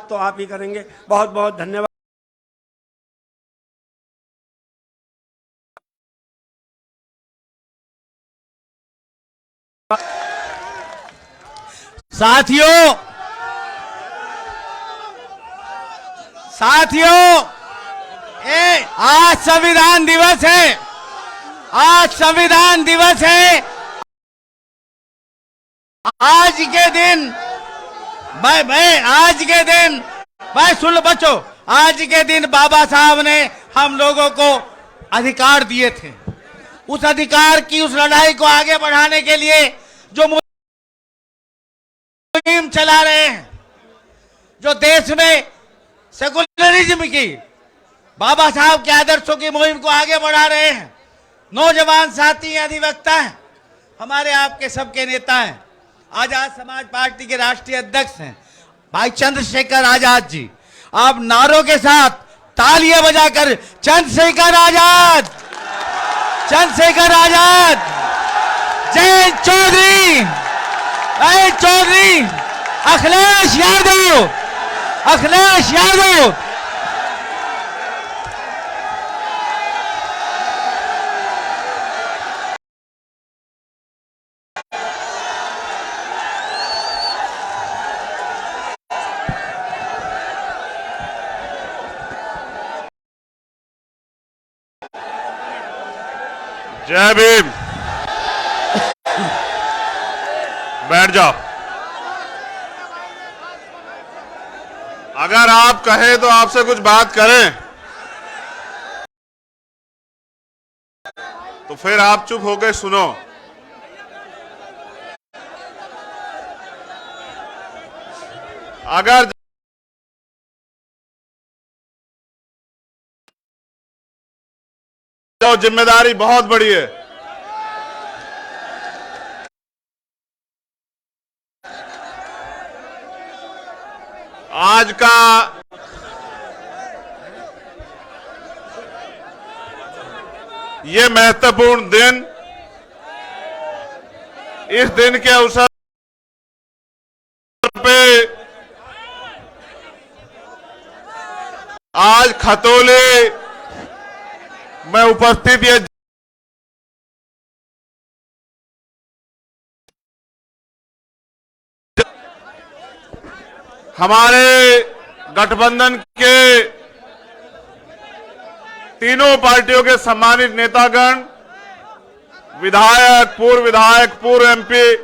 शुरुआत तो आप ही करेंगे। बहुत बहुत धन्यवाद। साथियों साथियों आज संविधान दिवस है। आज संविधान दिवस है। आज के दिन भाई सुन लो बच्चों, आज के दिन बाबा साहब ने हम लोगों को अधिकार दिए थे। उस अधिकार की उस लड़ाई को आगे बढ़ाने के लिए जो मुहिम चला रहे हैं, जो देश में सेकुलरिज्म की, बाबा साहब के आदर्शों की मुहिम को आगे बढ़ा रहे हैं, नौजवान साथी अधिवक्ता हैं, हमारे आपके सबके नेता हैं, आजाद समाज पार्टी के राष्ट्रीय अध्यक्ष हैं भाई चंद्रशेखर आजाद जी। आप नारों के साथ तालियां बजाकर चंद्रशेखर आजाद, चंद्रशेखर आजाद, जय चौधरी, जय चौधरी, अखिलेश यादव, अखिलेश यादव। जय भीम। बैठ जाओ। अगर आप कहें तो आपसे कुछ बात करें, तो फिर आप चुप होकर सुनो। अगर तो जिम्मेदारी बहुत बड़ी है। आज का ये महत्वपूर्ण दिन, इस दिन के अवसर पे आज खतौली में उपस्थित ये हमारे गठबंधन के तीनों पार्टियों के सम्मानित नेतागण, विधायक, पूर्व एमपी,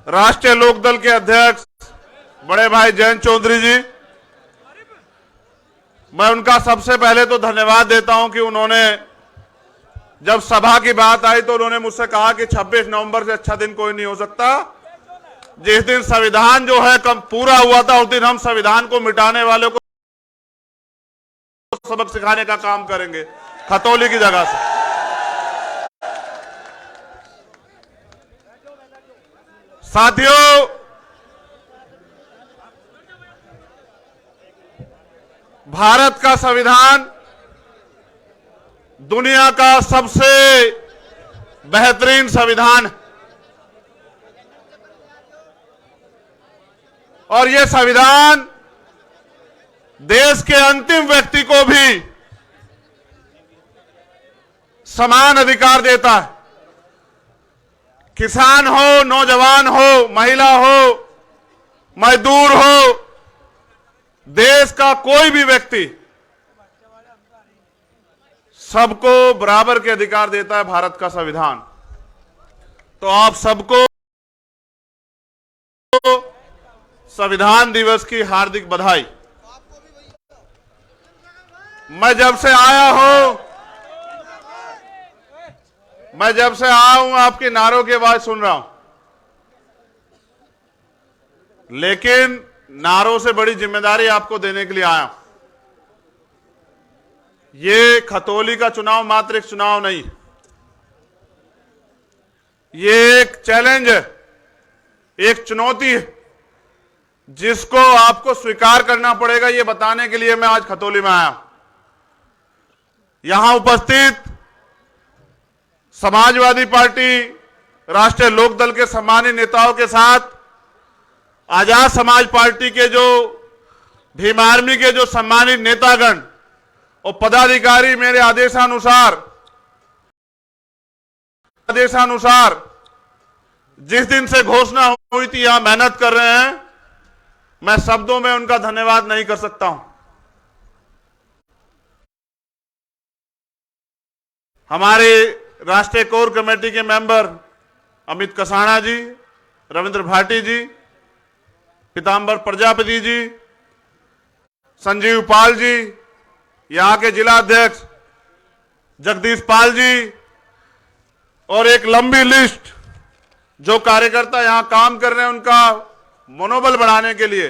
राष्ट्रीय लोकदल के अध्यक्ष बड़े भाई जयंत चौधरी जी, मैं उनका सबसे पहले तो धन्यवाद देता हूं कि उन्होंने जब सभा की बात आई तो उन्होंने मुझसे कहा कि 26 नवंबर से अच्छा दिन कोई नहीं हो सकता। जिस दिन संविधान जो है कम पूरा हुआ था, उस दिन हम संविधान को मिटाने वालों को सबक सिखाने का काम करेंगे खतौली की जगह से। साथियों, भारत का संविधान दुनिया का सबसे बेहतरीन संविधान है और यह संविधान देश के अंतिम व्यक्ति को भी समान अधिकार देता है। किसान हो, नौजवान हो, महिला हो, मजदूर हो, देश का कोई भी व्यक्ति, सबको बराबर के अधिकार देता है भारत का संविधान। तो आप सबको संविधान दिवस की हार्दिक बधाई। मैं जब से आया हूं आपके नारों की आवाज सुन रहा हूं, लेकिन नारों से बड़ी जिम्मेदारी आपको देने के लिए आया हूं। ये खतौली का चुनाव मात्र एक चुनाव नहीं, ये एक चैलेंज है, एक चुनौती है जिसको आपको स्वीकार करना पड़ेगा। ये बताने के लिए मैं आज खतौली में आया हूं। यहां उपस्थित समाजवादी पार्टी, राष्ट्रीय लोकदल के सम्मानित नेताओं के साथ आजाद समाज पार्टी के जो भीम आर्मी के जो सम्मानित नेतागण और पदाधिकारी मेरे आदेशानुसार जिस दिन से घोषणा हुई थी यहां मेहनत कर रहे हैं, मैं शब्दों में उनका धन्यवाद नहीं कर सकता हूं। हमारे राष्ट्रीय कोर कमेटी के मेंबर अमित कसाणा जी, रविंद्र भाटी जी, पीताम्बर प्रजापति जी, संजीव पाल जी, यहां के जिला अध्यक्ष जगदीश पाल जी और एक लंबी लिस्ट जो कार्यकर्ता यहां काम कर रहे हैं, उनका मनोबल बढ़ाने के लिए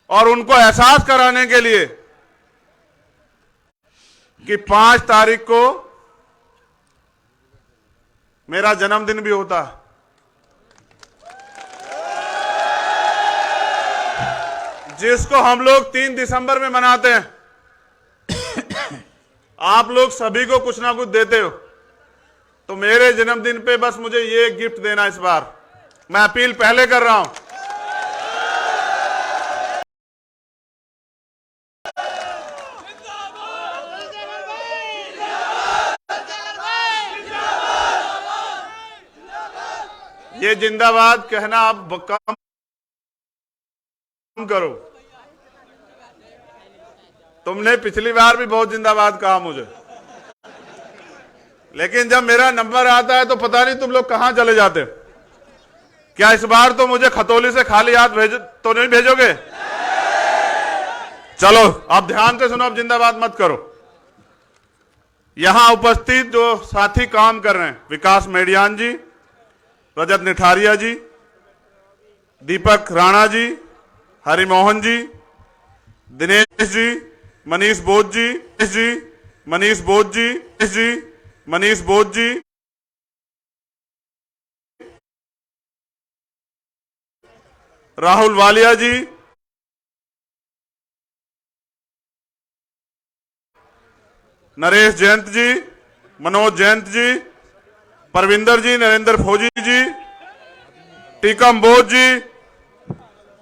और उनको एहसास कराने के लिए कि 5 तारीख को मेरा जन्मदिन भी होता है। जिसको हम लोग 3 दिसंबर में मनाते हैं। आप लोग सभी को कुछ ना कुछ देते हो, तो मेरे जन्मदिन पे बस मुझे ये गिफ्ट देना इस बार। मैं अपील पहले कर रहा हूं। ये जिंदाबाद कहना आप कम करो। तुमने पिछली बार भी बहुत जिंदाबाद कहा मुझे, लेकिन जब मेरा नंबर आता है तो पता नहीं तुम लोग कहां चले जाते हो। क्या इस बार तो मुझे खतौली से खाली हाथ तो नहीं भेजोगे? चलो आप ध्यान से सुनो, अब जिंदाबाद मत करो। यहां उपस्थित जो साथी काम कर रहे हैं, विकास मेडियान जी, रजत निठारिया जी, दीपक राणा जी, हरिमोहन जी, दिनेश जी, मनीष बोध जी, मनीष बोध जी, राहुल वालिया जी, नरेश जयंत जी, मनोज जयंत जी, परविंदर जी, नरेंद्र फौजी जी, टीकम बोध जी,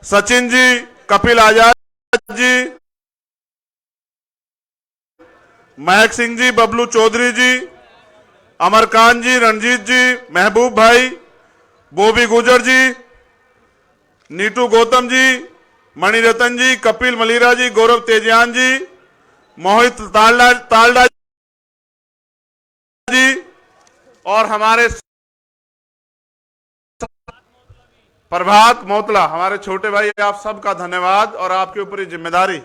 सचिन जी, कपिल आजाद जी, महक सिंह जी, बबलू चौधरी जी, अमरकांत जी, रणजीत जी, महबूब भाई, बोबी गुजर जी, नीटू गौतम जी, मणिरतन जी, कपिल मलिरा जी, गौरव तेजियान जी, मोहित तालडा जी और हमारे प्रभात मोतला, हमारे छोटे भाई, आप सबका धन्यवाद। और आपके ऊपर ये जिम्मेदारी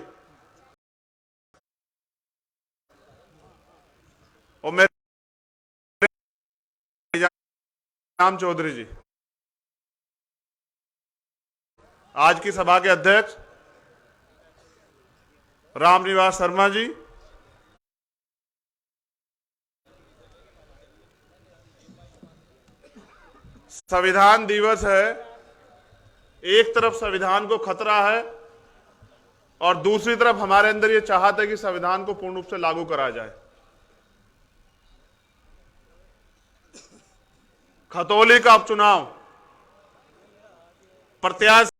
और मेरे राम चौधरी जी, आज की सभा के अध्यक्ष रामनिवास शर्मा जी, संविधान दिवस है। एक तरफ संविधान को खतरा है और दूसरी तरफ हमारे अंदर ये चाहत है कि संविधान को पूर्ण रूप से लागू कराया जाए। खतौली का उपचुनाव प्रत्याशी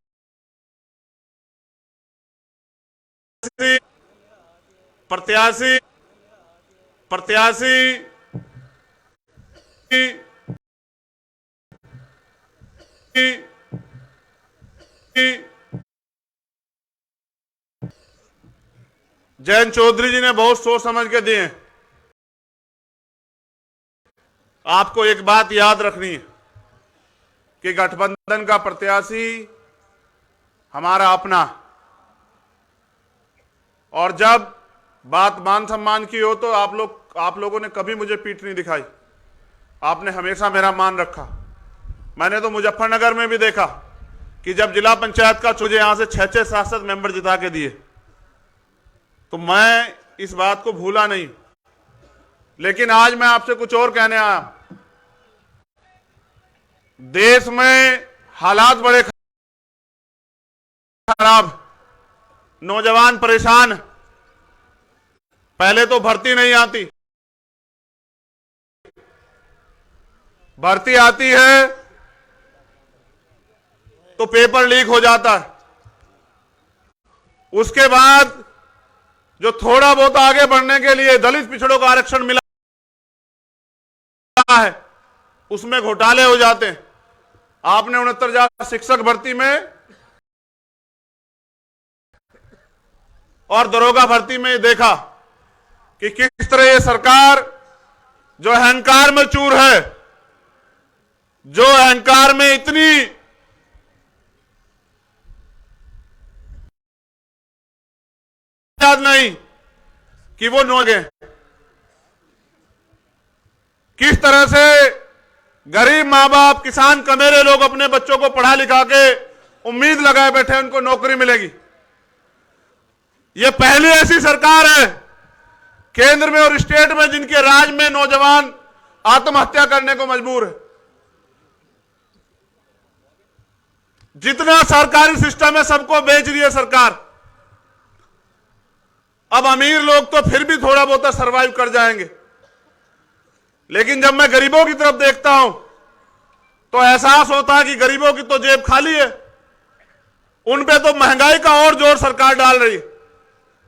जयंत चौधरी जी ने बहुत सोच समझ के दिए। आपको एक बात याद रखनी है कि गठबंधन का प्रत्याशी हमारा अपना, और जब बात मान सम्मान की हो तो आप लोगों ने कभी मुझे पीठ नहीं दिखाई। आपने हमेशा मेरा मान रखा। मैंने तो मुजफ्फरनगर में भी देखा कि जब जिला पंचायत का मुझे यहां से 6 सांसद मेंबर जिता के दिए, तो मैं इस बात को भूला नहीं। लेकिन आज मैं आपसे कुछ और कहने आया। देश में हालात बड़े खराब, नौजवान परेशान। पहले तो भर्ती नहीं आती, भर्ती आती है तो पेपर लीक हो जाता है। उसके बाद जो थोड़ा बहुत आगे बढ़ने के लिए दलित पिछड़ों को आरक्षण मिला है, उसमें घोटाले हो जाते हैं। आपने 69,000 शिक्षक भर्ती में और दरोगा भर्ती में देखा कि किस तरह ये सरकार जो अहंकार में चूर है, जो अहंकार में इतनी याद नहीं कि वो नोगे, किस तरह से गरीब मां बाप, किसान कमेरे लोग अपने बच्चों को पढ़ा लिखा के उम्मीद लगाए बैठे उनको नौकरी मिलेगी। ये पहली ऐसी सरकार है केंद्र में और स्टेट में जिनके राज में नौजवान आत्महत्या करने को मजबूर है। जितना सरकारी सिस्टम है सबको बेच रही है सरकार। अब अमीर लोग तो फिर भी थोड़ा बहुत सरवाइव कर जाएंगे, लेकिन जब मैं गरीबों की तरफ देखता हूं तो एहसास होता है कि गरीबों की तो जेब खाली है। उन पे तो महंगाई का और जोर सरकार डाल रही है,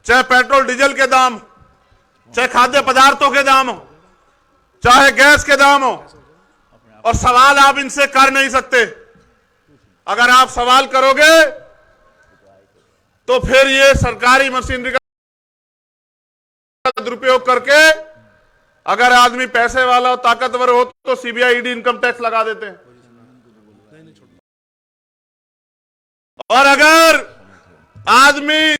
चाहे पेट्रोल डीजल के दाम, चाहे खाद्य पदार्थों के दाम हो, चाहे गैस के दाम हो। और सवाल आप इनसे कर नहीं सकते। अगर आप सवाल करोगे तो फिर ये सरकारी मशीनरी का दुरुपयोग करके, अगर आदमी पैसे वाला और ताकतवर हो तो सीबीआई, ईडी, इनकम टैक्स लगा देते हैं। और अगर आदमी